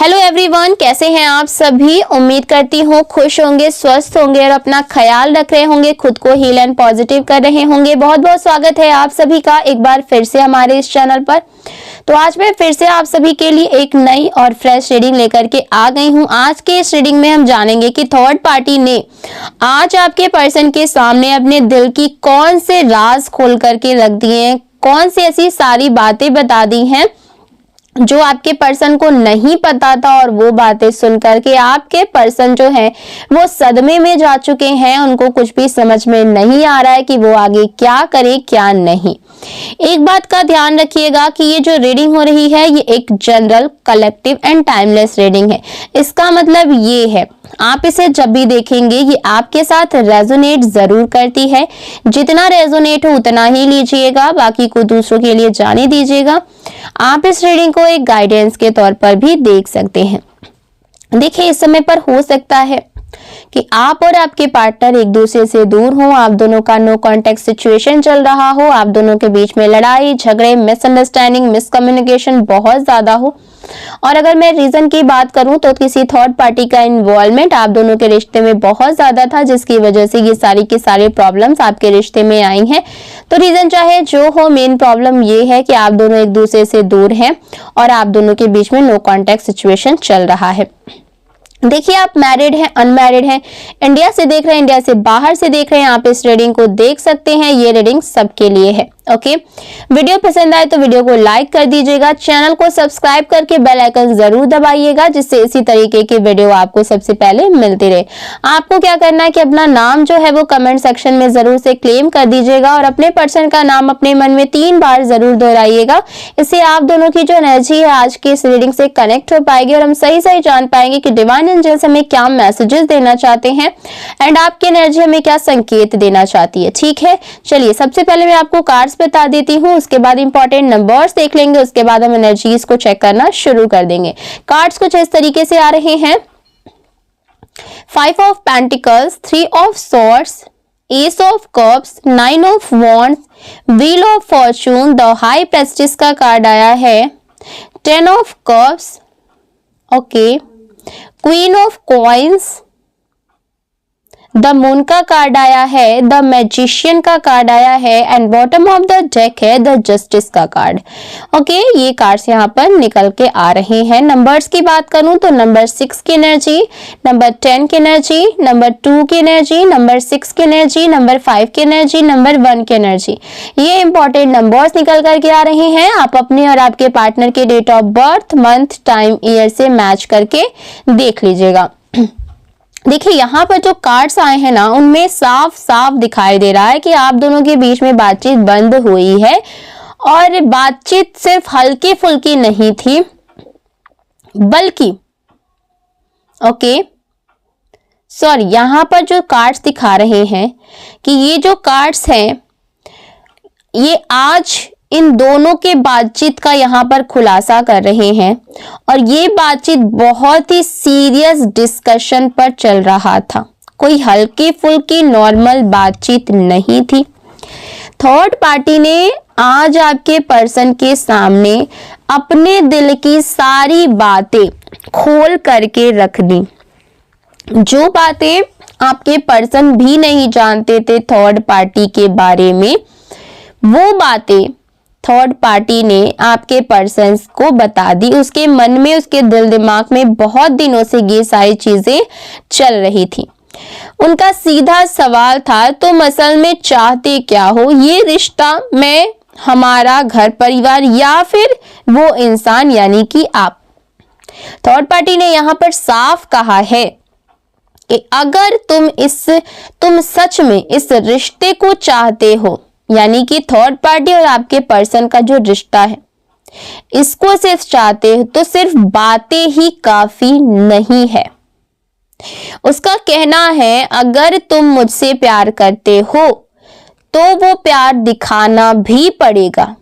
Hello everyone, कैसे हैं आप सभी। उम्मीद करती हूँ खुश होंगे, स्वस्थ होंगे और अपना ख्याल रख रहे होंगे, खुद को हील एंड पॉजिटिव कर रहे होंगे। बहुत बहुत स्वागत है आप सभी का एक बार फिर से हमारे इस चैनल पर। तो आज मैं फिर से आप सभी के लिए एक नई और फ्रेश रीडिंग लेकर के आ गई हूँ। आज के इस रीडिंग में हम जानेंगे कि थर्ड पार्टी ने आज आपके पर्सन के सामने अपने दिल की कौन से राज खोल करके रख दिए हैं, कौन सी ऐसी सारी बातें बता दी हैं जो आपके पर्सन को नहीं पता था, और वो बातें सुन करके आपके पर्सन जो है वो सदमे में जा चुके हैं। उनको कुछ भी समझ में नहीं आ रहा है कि वो आगे क्या करे क्या नहीं। एक बात का ध्यान रखिएगा कि ये जो रीडिंग हो रही है ये एक general, collective and timeless reading है। इसका मतलब ये है आप इसे जब भी देखेंगे ये आपके साथ रेजोनेट जरूर करती है। जितना रेजोनेट हो उतना ही लीजिएगा, बाकी को दूसरों के लिए जाने दीजिएगा। आप इस रीडिंग को एक गाइडेंस के तौर पर भी देख सकते हैं। देखिए, इस समय पर हो सकता है कि आप और आपके पार्टनर एक दूसरे से दूर हो, आप दोनों का नो कांटेक्ट सिचुएशन चल रहा हो, आप दोनों के बीच में लड़ाई झगड़े, मिसअंडरस्टैंडिंग, मिसकम्युनिकेशन बहुत ज्यादा हो। और अगर मैं रीजन की बात करूं तो किसी थर्ड पार्टी का इन्वॉल्वमेंट आप दोनों के रिश्ते में बहुत ज्यादा था, जिसकी वजह से ये सारी की सारी प्रॉब्लम्स आपके रिश्ते में आई हैं। तो रीजन चाहे जो हो, मेन प्रॉब्लम ये है कि आप दोनों एक दूसरे से दूर हैं और आप दोनों के बीच में नो कांटेक्ट सिचुएशन चल रहा है। देखिए, आप मैरिड हैं, अनमैरिड हैं, इंडिया से देख रहे हैं, इंडिया से बाहर से देख रहे हैं, आप इस रीडिंग को देख सकते हैं। ये रीडिंग सबके लिए है। ओके, वीडियो पसंद आए तो वीडियो को लाइक कर दीजिएगा, चैनल को सब्सक्राइब करके बेल आइकन जरूर दबाइएगा, जिससे इसी तरीके की वीडियो आपको सबसे पहले मिलती रहे। आपको क्या करना है कि अपना नाम जो है वो कमेंट सेक्शन में जरूर से क्लेम कर दीजिएगा और अपने पर्सन का नाम अपने मन में 3 बार जरूर दोहराइएगा। इससे आप दोनों की जो एनर्जी है आज की इस रीडिंग से कनेक्ट हो पाएगी और हम सही सही जान पाएंगे कि डिवाइन एंजल्स हमें क्या मैसेजेस देना चाहते हैं एंड आपकी एनर्जी हमें क्या संकेत देना चाहती है। ठीक है, चलिए सबसे पहले मैं आपको कार्ड्स बता देती हूँ, उसके बाद इंपॉर्टेंट नंबर्स देख लेंगे, उसके बाद हम एनर्जीज को चेक करना शुरू कर देंगे। कार्ड्स कुछ इस तरीके से आ रहे हैं। 5 of pentacles, 3 of swords, S of cups, 9 of wands, wheel of Fortune, the high prestige का कार्ड आया है, 10 of cups, okay, queen of coins, the moon का कार्ड आया है, द मैजिशियन का कार्ड आया है and bottom of the deck है द जस्टिस का कार्ड। ओके, ये कार्ड्स यहाँ पर निकल के आ रहे हैं। नंबर्स की बात करूं तो नंबर 6 की एनर्जी, नंबर 10 की एनर्जी, नंबर 2 की एनर्जी, नंबर 6 की एनर्जी, नंबर 5 की एनर्जी, नंबर 1 की एनर्जी, ये इंपॉर्टेंट नंबर्स निकल करके आ रहे हैं। आप अपने और आपके पार्टनर के date of birth, month, time, year से मैच करके देख लीजिएगा। देखिए, यहाँ पर जो कार्ड्स आए हैं ना, उनमें साफ साफ दिखाई दे रहा है कि आप दोनों के बीच में बातचीत बंद हुई है और बातचीत सिर्फ हल्की फुल्की नहीं थी, बल्कि सॉरी, यहाँ पर जो कार्ड्स दिखा रहे हैं कि ये जो कार्ड्स हैं ये आज इन दोनों के बातचीत का यहाँ पर खुलासा कर रहे हैं और ये बातचीत बहुत ही सीरियस डिस्कशन पर चल रहा था, कोई हल्की फुल्की नॉर्मल बातचीत नहीं थी। थर्ड पार्टी ने आज आपके पर्सन के सामने अपने दिल की सारी बातें खोल करके रख दी। जो बातें आपके पर्सन भी नहीं जानते थे थर्ड पार्टी के बारे में, वो बातें थर्ड पार्टी ने आपके पर्सन को बता दी। उसके मन में, उसके दिल दिमाग में बहुत दिनों से ये सारी चीजें चल रही थी। उनका सीधा सवाल था, तुम असल में चाहते क्या हो, ये रिश्ता में, हमारा घर परिवार, या फिर वो इंसान यानी कि आप। थर्ड पार्टी ने यहाँ पर साफ कहा है कि अगर तुम सच में इस रिश्ते को चाहते हो, यानी कि थर्ड पार्टी और आपके पर्सन का जो रिश्ता है इसको सिर्फ चाहते हो, तो सिर्फ बातें ही काफी नहीं है। उसका कहना है अगर तुम मुझसे प्यार करते हो तो वो प्यार दिखाना भी पड़ेगा।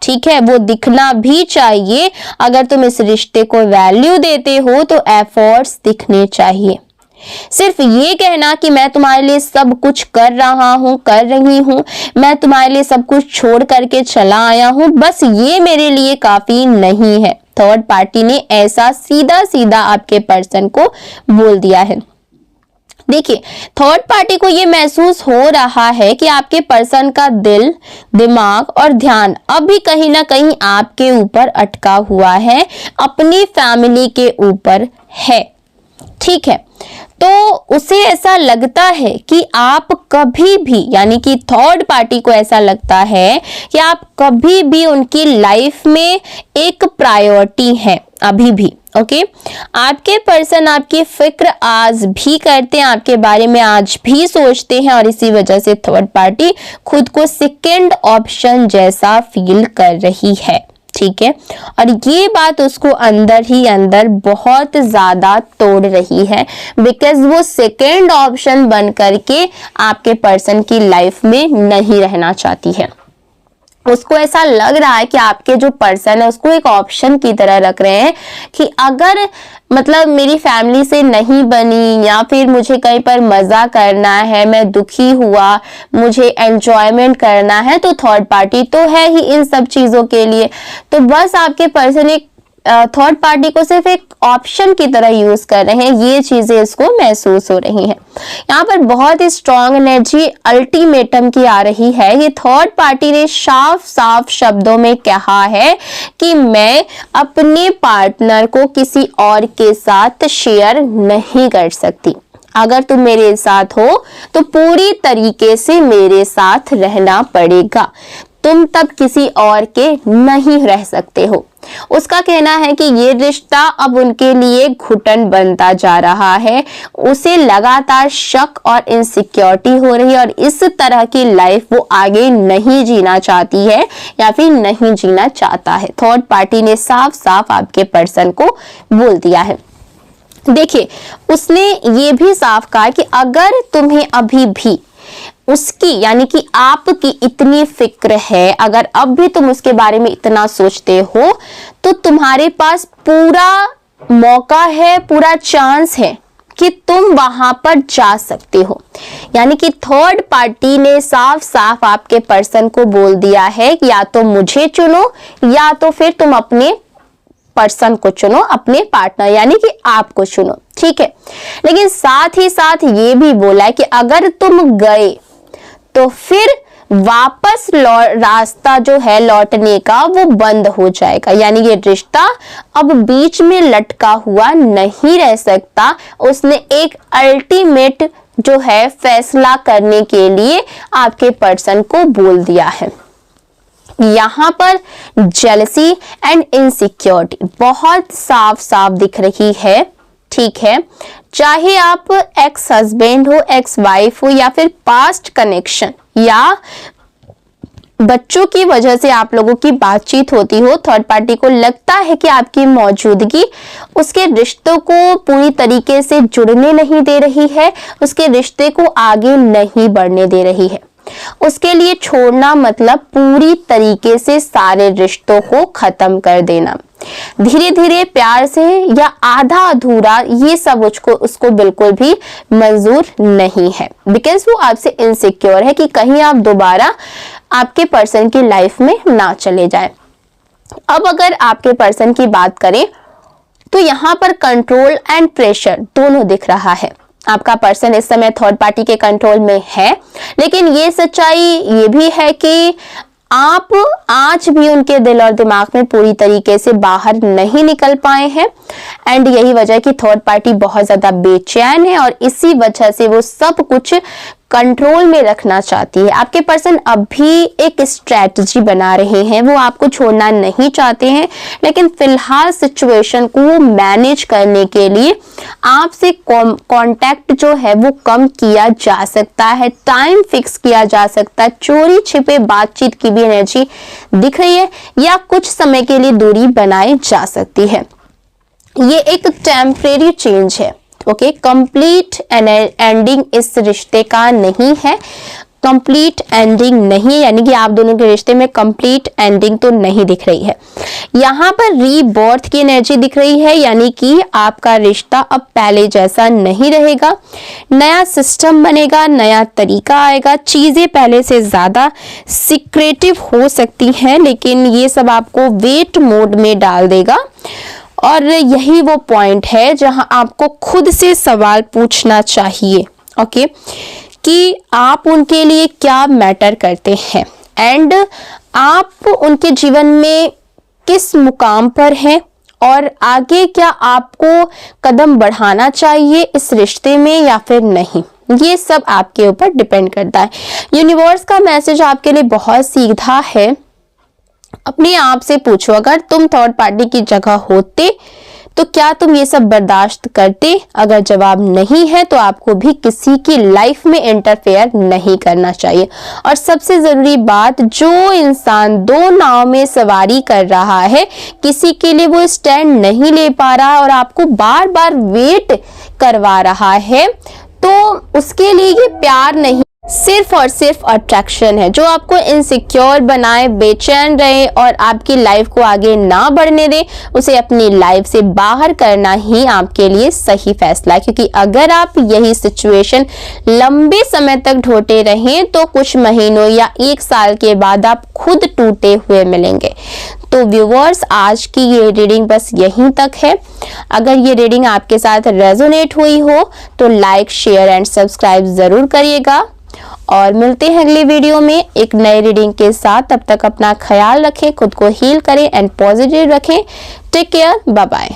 ठीक है, वो दिखना भी चाहिए। अगर तुम इस रिश्ते को वैल्यू देते हो तो एफर्ट्स दिखने चाहिए। सिर्फ ये कहना कि मैं तुम्हारे लिए सब कुछ कर रहा हूँ, कर रही हूँ, मैं तुम्हारे लिए सब कुछ छोड़ करके चला आया हूँ, बस ये मेरे लिए काफी नहीं है। थर्ड पार्टी ने ऐसा सीधा सीधा आपके पर्सन को बोल दिया है। देखिए, थर्ड पार्टी को ये महसूस हो रहा है कि आपके पर्सन का दिल, दिमाग और ध्यान अभी कहीं ना कहीं आपके ऊपर अटका हुआ है, अपनी फैमिली के ऊपर है। ठीक है, तो उसे ऐसा लगता है कि आप कभी भी, यानी कि थर्ड पार्टी को ऐसा लगता है कि आप कभी भी उनकी लाइफ में एक प्रायोरिटी है अभी भी। ओके, आपके पर्सन आपकी फिक्र आज भी करते हैं, आपके बारे में आज भी सोचते हैं, और इसी वजह से थर्ड पार्टी खुद को सेकंड ऑप्शन जैसा फील कर रही है। ठीक है, और ये बात उसको अंदर ही अंदर बहुत ज्यादा तोड़ रही है, बिकॉज वो सेकेंड ऑप्शन बन करके आपके पर्सन की लाइफ में नहीं रहना चाहती है। उसको ऐसा लग रहा है कि आपके जो पर्सन है उसको एक ऑप्शन की तरह रख रहे हैं कि अगर मतलब मेरी फैमिली से नहीं बनी, या फिर मुझे कहीं पर मजा करना है, मैं दुखी हुआ, मुझे एंजॉयमेंट करना है, तो थर्ड पार्टी तो है ही इन सब चीजों के लिए। तो बस आपके पर्सन एक थर्ड पार्टी को सिर्फ एक ऑप्शन की तरह यूज कर रहे हैं, ये चीजें इसको महसूस हो रही हैं। यहाँ पर बहुत ही स्ट्रॉन्ग एनर्जी अल्टीमेटम की आ रही है। ये थर्ड पार्टी ने साफ साफ शब्दों में कहा है कि मैं अपने पार्टनर को किसी और के साथ शेयर नहीं कर सकती। अगर तुम मेरे साथ हो तो पूरी तरीके से मेरे साथ रहना पड़ेगा, तुम तब किसी और के नहीं रह सकते हो। उसका कहना है कि ये रिश्ता अब उनके लिए घुटन बनता जा रहा है, उसे लगातार शक और इनसिक्योरिटी हो रही है, और इस तरह की लाइफ वो आगे नहीं जीना चाहती है या फिर नहीं जीना चाहता है। थर्ड पार्टी ने साफ साफ आपके पर्सन को बोल दिया है। देखिए, उसने ये भी साफ कहा कि अगर तुम्हें अभी भी उसकी, यानी कि आपकी इतनी फिक्र है, अगर अब भी तुम उसके बारे में इतना सोचते हो, तो तुम्हारे पास पूरा मौका है, पूरा चांस है कि तुम वहां पर जा सकते हो। यानी कि थर्ड पार्टी ने साफ साफ आपके पर्सन को बोल दिया है कि या तो मुझे चुनो या तो फिर तुम अपने पर्सन को चुनो, अपने पार्टनर यानी कि आपको चुनो। ठीक है, लेकिन साथ ही साथ ये भी बोला है कि अगर तुम गए तो फिर वापस रास्ता जो है लौटने का वो बंद हो जाएगा, यानी ये रिश्ता अब बीच में लटका हुआ नहीं रह सकता। उसने एक अल्टीमेट जो है फैसला करने के लिए आपके पर्सन को बोल दिया है। यहाँ पर जेलसी एंड इनसिक्योरिटी बहुत साफ साफ दिख रही है। ठीक है, चाहे आप एक्स हस्बैंड हो, एक्स वाइफ हो, या फिर पास्ट कनेक्शन या बच्चों की वजह से आप लोगों की बातचीत होती हो, थर्ड पार्टी को लगता है कि आपकी मौजूदगी उसके रिश्तों को पूरी तरीके से जुड़ने नहीं दे रही है, उसके रिश्ते को आगे नहीं बढ़ने दे रही है। उसके लिए छोड़ना मतलब पूरी तरीके से सारे रिश्तों को खत्म कर देना। धीरे धीरे प्यार से या आधा अधूरा, ये सब उसको बिल्कुल भी मंजूर नहीं है, बिकॉज वो आपसे इनसिक्योर है कि कहीं आप दोबारा आपके पर्सन की लाइफ में ना चले जाएं। अब अगर आपके पर्सन की बात करें तो यहाँ पर कंट्रोल एंड प्रेशर दोनों दिख रहा है। आपका पर्सन इस समय थर्ड पार्टी के कंट्रोल में है, लेकिन ये सच्चाई ये भी है कि आप आज भी उनके दिल और दिमाग में पूरी तरीके से बाहर नहीं निकल पाए हैं, एंड यही वजह है कि थर्ड पार्टी बहुत ज्यादा बेचैन है और इसी वजह से वो सब कुछ कंट्रोल में रखना चाहती है। आपके पर्सन अभी एक स्ट्रेटजी बना रहे हैं, वो आपको छोड़ना नहीं चाहते हैं, लेकिन फिलहाल सिचुएशन को वो मैनेज करने के लिए आपसे कांटेक्ट जो है वो कम किया जा सकता है, टाइम फिक्स किया जा सकता है, चोरी छिपे बातचीत की भी एनर्जी दिख रही है, या कुछ समय के लिए दूरी बनाई जा सकती है। ये एक टेम्परेरी चेंज है। ओके, कंप्लीट एंडिंग इस रिश्ते का नहीं है। कंप्लीट एंडिंग नहीं है, यानी कि आप दोनों के रिश्ते में कंप्लीट एंडिंग तो नहीं दिख रही है। यहाँ पर रीबर्थ की एनर्जी दिख रही है, यानी कि आपका रिश्ता अब पहले जैसा नहीं रहेगा, नया सिस्टम बनेगा, नया तरीका आएगा, चीजें पहले से ज्यादा सीक्रेटिव हो सकती हैं, लेकिन ये सब आपको वेट मोड में डाल देगा। और यही वो पॉइंट है जहां आपको खुद से सवाल पूछना चाहिए, ओके, कि आप उनके लिए क्या मैटर करते हैं एंड आप उनके जीवन में किस मुकाम पर हैं और आगे क्या आपको कदम बढ़ाना चाहिए इस रिश्ते में या फिर नहीं। ये सब आपके ऊपर डिपेंड करता है। यूनिवर्स का मैसेज आपके लिए बहुत सीधा है। अपने आप से पूछो, अगर तुम थर्ड पार्टी की जगह होते तो क्या तुम ये सब बर्दाश्त करते? अगर जवाब नहीं है तो आपको भी किसी की लाइफ में इंटरफेयर नहीं करना चाहिए। और सबसे जरूरी बात, जो इंसान दो नाव में सवारी कर रहा है, किसी के लिए वो स्टैंड नहीं ले पा रहा और आपको बार बार वेट करवा रहा है, तो उसके लिए ये प्यार नहीं, सिर्फ और सिर्फ अट्रैक्शन है, जो आपको इनसिक्योर बनाए, बेचैन रहे और आपकी लाइफ को आगे ना बढ़ने दे। उसे अपनी लाइफ से बाहर करना ही आपके लिए सही फैसला है, क्योंकि अगर आप यही सिचुएशन लंबे समय तक ढोते रहें तो कुछ महीनों या 1 साल के बाद आप खुद टूटे हुए मिलेंगे। तो व्यूअर्स, आज की ये रीडिंग बस यहीं तक है। अगर ये रीडिंग आपके साथ रेजोनेट हुई हो तो लाइक, शेयर एंड सब्सक्राइब जरूर करिएगा और मिलते हैं अगले वीडियो में एक नई रीडिंग के साथ। तब तक अपना ख्याल रखें, खुद को हील करें एंड पॉजिटिव रखें। Take care, bye bye.